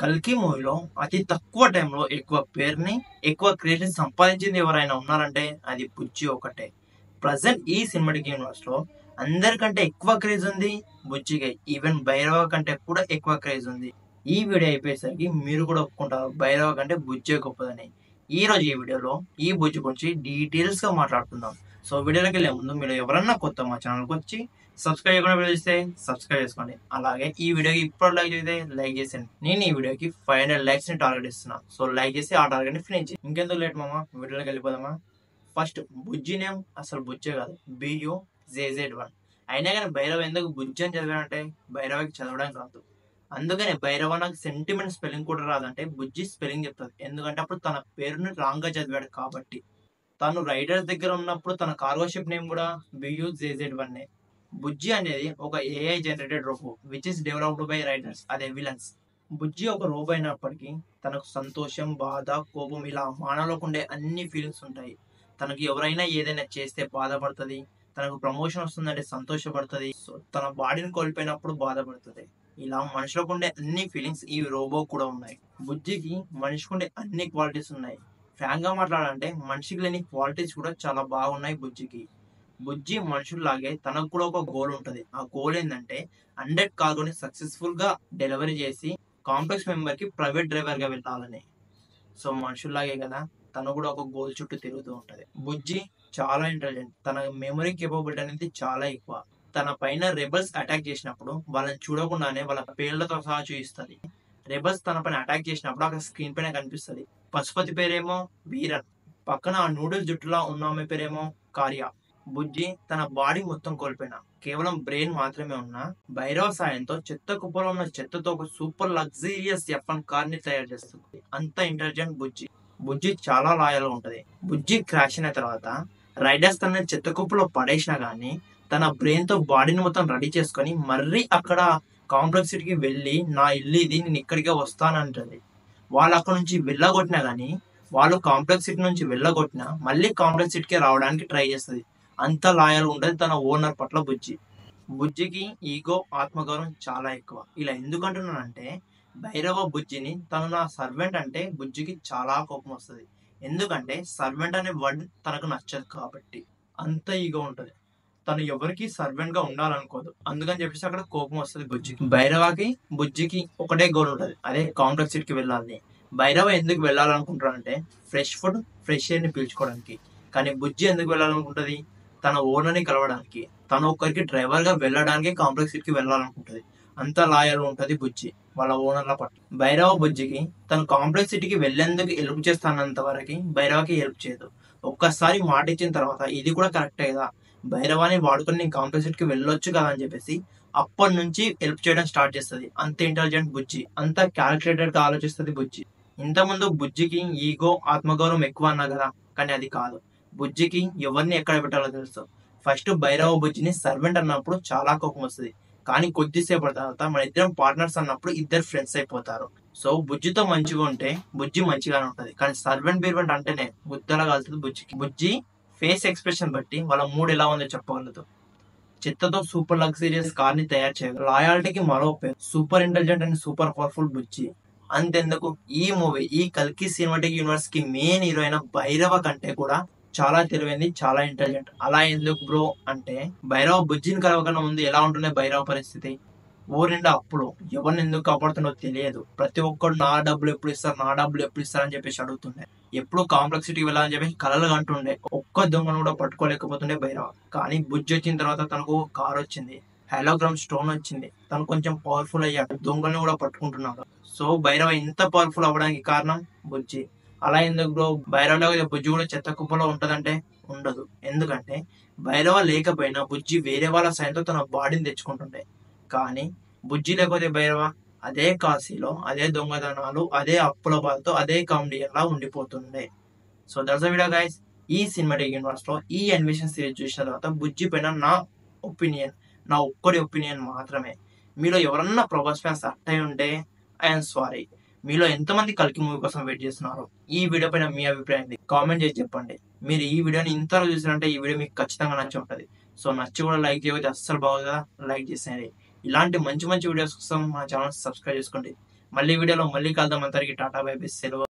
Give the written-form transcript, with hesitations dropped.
కల్కి మూవీలో అతి తక్కువ టైంలో ఎక్కువ పేరుని ఎక్కువ క్రేజ్ సంపాదించింది ఎవరైనా ఉన్నారంటే అది బుజ్జి ఒకటే. ప్రజెంట్ ఈ సినిమాటిక్ యూనివర్స్ లో అందరికంటే ఎక్కువ క్రేజ్ ఉంది బుజ్జికి. ఈవెన్ భైరవ కంటే కూడా ఎక్కువ క్రేజ్ ఉంది. ఈ వీడియో అయిపోయేసరికి మీరు కూడా ఒప్పుకుంటారు భైరవ కంటే బుజ్జే గొప్పదని. ఈ రోజు ఈ వీడియోలో ఈ బుజ్జి గురించి డీటెయిల్స్ గా మాట్లాడుకుందాం. సో వీడియోలోకి వెళ్ళే ముందు మీరు ఎవరన్నా కొత్త మా ఛానల్కి వచ్చి సబ్స్క్రైబ్ చేయకుండా వీడియో చూస్తే సబ్స్క్రైబ్ చేసుకోండి. అలాగే ఈ వీడియోకి ఇప్పుడు లైక్ చేస్తే లైక్ చేసేయండి. నేను ఈ వీడియోకి 500 లైక్స్ ని టార్గెట్ ఇస్తున్నా. సో లైక్ చేసి ఆ టార్గెట్ ని ఫినిష్ చేయండి. ఇంకెందుకు లేట్ మామ, వీడియోలోకి వెళ్ళిపోదామా. ఫస్ట్ బుజ్జి నేమ్ అసలు బుజ్జే కాదు, BUJZ1. అయినా కానీ భైరవ ఎందుకు బుజ్జి అని చదివానంటే భైరవకి చదవడం రాదు. అందుకనే భైరవ నాకు సెంటిమెంట్ స్పెల్లింగ్ కూడా రాదంటే బుజ్జి స్పెల్లింగ్ చెప్తుంది. ఎందుకంటే అప్పుడు తన పేరుని రాంగ్ గా చదివాడు కాబట్టి. తను రైడర్స్ దగ్గర ఉన్నప్పుడు తన కార్గోషిప్ నేమ్ కూడా BUJZ1. బుజ్జి అనేది ఒక AI generated robot which is developed by raiders, అదే విలన్స్. బుజ్జి ఒక రోబో అయినప్పటికీ తనకు సంతోషం, బాధ, కోపం ఇలా మానవులకు ఉండే అన్ని ఫీలింగ్స్ ఉంటాయి. తనకి ఎవరైనా ఏదైనా చేస్తే బాధపడుతుంది, తనకు ప్రమోషన్ వస్తుందంటే సంతోషపడుతుంది, తన బాడీని కోల్పోయినప్పుడు బాధపడుతుంది. ఇలా మనుషులకు ఉండే అన్ని ఫీలింగ్స్ ఈ రోబో కూడా ఉన్నాయి. బుజ్జికి మనిషికి ఉండే అన్ని క్వాలిటీస్ ఉన్నాయి. ఫ్రాంక్ గా మాట్లాడాలంటే మనిషికి లేని క్వాలిటీస్ కూడా చాలా బాగున్నాయి బుజ్జికి. బుజ్జి మనుషుల్లాగే తనకు కూడా ఒక గోల్ ఉంటుంది. ఆ గోల్ ఏంటంటే 100 కార్గోని సక్సెస్ఫుల్ గా డెలివరీ చేసి కాంప్లెక్స్ మెంబర్ కి ప్రైవేట్ డ్రైవర్ గా వెళ్ళాలని. సో మనుషుల్లాగే కదా తను కూడా ఒక గోల్ చుట్టూ తిరుగుతూ ఉంటది. బుజ్జి చాలా ఇంటెలిజెంట్. తన మెమరీ కేపబిలిటీ అనేది చాలా ఎక్కువ. తన పైన రెబల్స్ అటాక్ చేసినప్పుడు వాళ్ళని చూడకుండానే వాళ్ళ పేర్లతో సహా చూపిస్తుంది. రెబల్స్ తన పైన అటాక్ చేసినప్పుడు అక్కడ స్క్రీన్ పైన కనిపిస్తుంది. పశుపతి పేరేమో వీరన్, పక్కన ఆ నూడిల్స్ జుట్టులా ఉన్న ఆమె పేరేమో కార్య. బుజ్జి తన బాడీ మొత్తం కోల్పోయినా కేవలం బ్రెయిన్ మాత్రమే ఉన్నా భైరవ సాయంతో చెత్త కుప్పలో ఉన్న చెత్తతో ఒక సూపర్ లగ్జీరియస్ F1 కార్ ని తయారు చేస్తుంది. అంత ఇంటెలిజెంట్ బుజ్జి. బుజ్జి చాలా లాయల్ ఉంటది. బుజ్జి క్రాష్ అయిన తర్వాత రైడర్స్ తన చెత్త కుప్పలో పడేసినా గానీ తన బ్రెయిన్ తో బాడీని మొత్తం రెడీ చేసుకొని మర్రీ అక్కడ కాంప్లెక్స్ సిటీకి వెళ్ళి నా ఇల్లు ఇది, నేను ఇక్కడికే వస్తానంటది. వాళ్ళు అక్కడ నుంచి వెళ్ళగొట్టినా గానీ వాళ్ళు కాంప్లెక్స్ సిటీ నుంచి వెళ్ళగొట్టినా మళ్ళీ కాంప్లెక్స్ సిటీకి రావడానికి ట్రై చేస్తుంది. అంత లాయల్ ఉంటది తన ఓనర్ పట్ల బుజ్జి. బుజ్జికి ఈగో, ఆత్మగౌరవం చాలా ఎక్కువ. ఇలా ఎందుకంటున్నానంటే భైరవ బుజ్జిని తను నా సర్వెంట్ అంటే బుజ్జికి చాలా కోపం వస్తుంది. ఎందుకంటే సర్వెంట్ అనే వర్డ్ తనకు నచ్చదు కాబట్టి. అంత ఈగో ఉంటది. తను ఎవరికి సర్వెంట్ గా ఉండాలనుకోదు. అందుకని చెప్పేసి అక్కడ కోపం వస్తుంది బుజ్జికి. భైరవకి బుజ్జికి ఒకటే గోల్ ఉంటది, అదే కాంప్లెక్స్ సిటీకి వెళ్ళాలని. భైరవ ఎందుకు వెళ్ళాలనుకుంటాడంటే ఫ్రెష్ ఫుడ్, ఫ్రెష్ ఎయిర్ ని పీల్చుకోవడానికి. కానీ బుజ్జి ఎందుకు వెళ్ళాలనుకుంటది? తన ఓనర్ ని కలవడానికి. తను ఒక్కరికి డ్రైవర్ గా వెళ్ళడానికి కాంప్లెక్స్ సిటీకి వెళ్ళాలనుకుంటది. అంత లాయల్ ఉంటది బుజ్జి వాళ్ళ ఓనర్ల పట్ల. భైరవ బుజ్జికి తను కాంప్లెక్స్ సిటీకి వెళ్లేందుకు హెల్ప్ చేస్తానంత వరకు భైరవకి హెల్ప్ చేయదు. ఒక్కసారి మాట ఇచ్చిన తర్వాత ఇది కూడా కరెక్టే కదా, భైరవాన్ని వాడుకొని నేను కాంప్లెక్స్ సిటీకి వెళ్ళొచ్చు కదా అని చెప్పేసి అప్పటి నుంచి హెల్ప్ చేయడం స్టార్ట్ చేస్తుంది. అంత ఇంటెలిజెంట్ బుజ్జి, అంత క్యాల్కులేటెడ్ గా ఆలోచిస్తుంది బుజ్జి. ఇంతకుముందు బుజ్జికి ఈగో, ఆత్మగౌరవం ఎక్కువ అన్నా కదా, కానీ అది కాదు. బుజ్జికి ఎవరిని ఎక్కడ పెట్టాలో తెలుసు. ఫస్ట్ భైరవ బుజ్జిని సర్వెంట్ అన్నప్పుడు చాలా కోపం వస్తుంది, కానీ కొద్దిసేపటి తర్వాత మన ఇద్దరం పార్ట్నర్స్ అన్నప్పుడు ఇద్దరు ఫ్రెండ్స్ అయిపోతారు. సో బుజ్జితో మంచిగా ఉంటే బుజ్జి మంచిగానే ఉంటది. కానీ సర్వెంట్ బీర్వెంట్ అంటేనే గుద్దలా కాలుతుంది బుజ్జికి. బుజ్జి ఫేస్ ఎక్స్ప్రెషన్ బట్టి వాళ్ళ మూడ్ ఎలా ఉందో చెప్పగలదు. చెత్తతో సూపర్ లగ్జరియస్ కార్ ని తయారు చేయగలరు. లాయాలిటీకి మరో పేరు. Super intelligent and super powerful Bujji. అంతెందుకు, ఈ మూవీ ఈ కల్కి సినిమాటిక్ యూనివర్స్ కి మెయిన్ హీరోయిన్ భైరవ కంటే కూడా చాలా తెలివైంది, చాలా ఇంటెలిజెంట్. అలా ఎందుకు బ్రో అంటే భైరవ బుజ్జిని కలవకన్నా ముందు ఎలా ఉంటుండే భైరవ పరిస్థితి. ఊరిండా అప్పుడు ఎవరిని ఎందుకు కాపాడుతుండో తెలియదు. ప్రతి ఒక్కరు నా డబ్బులు ఎప్పుడు ఇస్తారు, నా డబ్బులు ఎప్పుడు ఇస్తారు అని చెప్పేసి అడుగుతుండే. ఎప్పుడు కాంప్లెక్స్ సిటీకి వెళ్ళాలని చెప్పేసి కలలు కంటుండే. ఒక్క దొంగను కూడా పట్టుకోలేకపోతుండే భైరవ. కానీ బుజ్జి వచ్చిన తర్వాత తనకు కార్ వచ్చింది, హాలోగ్రామ్ స్టోన్ వచ్చింది, తను కొంచెం పవర్ఫుల్ అయ్యాడు, దొంగల్ని కూడా పట్టుకుంటున్నాడు. సో భైరవ ఇంత పవర్ఫుల్ అవ్వడానికి కారణం బుజ్జి. అలా ఎందుకు బ్రో, భైరవలో బుజ్జి కూడా చెత్త కుప్పలో ఉంటదంటే ఉండదు. ఎందుకంటే భైరవ లేకపోయినా బుజ్జి వేరే వాళ్ళ సాయంతో తన బాడీని తెచ్చుకుంటుండే. కానీ బుజ్జి లేకపోతే భైరవ అదే కాశీలో అదే దొంగతనాలు, అదే అప్పుల బాధతో అదే కామెడీ అలా ఉండిపోతుండే. So that's video guys. ఈ సినిమాటిక్ యూనివర్స్ లో ఈ అనిమేషన్ సిరీస్ చూసిన తర్వాత బుజ్జి పైన నా ఒపీనియన్, నా ఒక్కడి ఒపీనియన్ మాత్రమే. మీలో ఎవరన్నా ప్రభాస్ ఫ్యాన్స్ అట్టయి ఉంటే ఐఎమ్ సారీ. మీలో ఎంతమంది కల్కి మూవీ కోసం వెయిట్ చేస్తున్నారు? ఈ వీడియో పైన మీ అభిప్రాయం కామెంట్ చేసి చెప్పండి. మీరు ఈ వీడియోని ఇంతలో చూసినంటే ఈ వీడియో మీకు ఖచ్చితంగా నచ్చి ఉంటుంది. సో నచ్చి కూడా లైక్ చేయకపోతే అస్సలు బాగుంది కదా, లైక్ చేసేయండి. ఇలాంటి మంచి మంచి వీడియోస్ కోసం మా ఛానల్ సబ్స్క్రైబ్ చేసుకోండి. మళ్ళీ వీడియోలో మళ్ళీ కలుద్దాం. అందరికి టాటా బై బై సెలవు.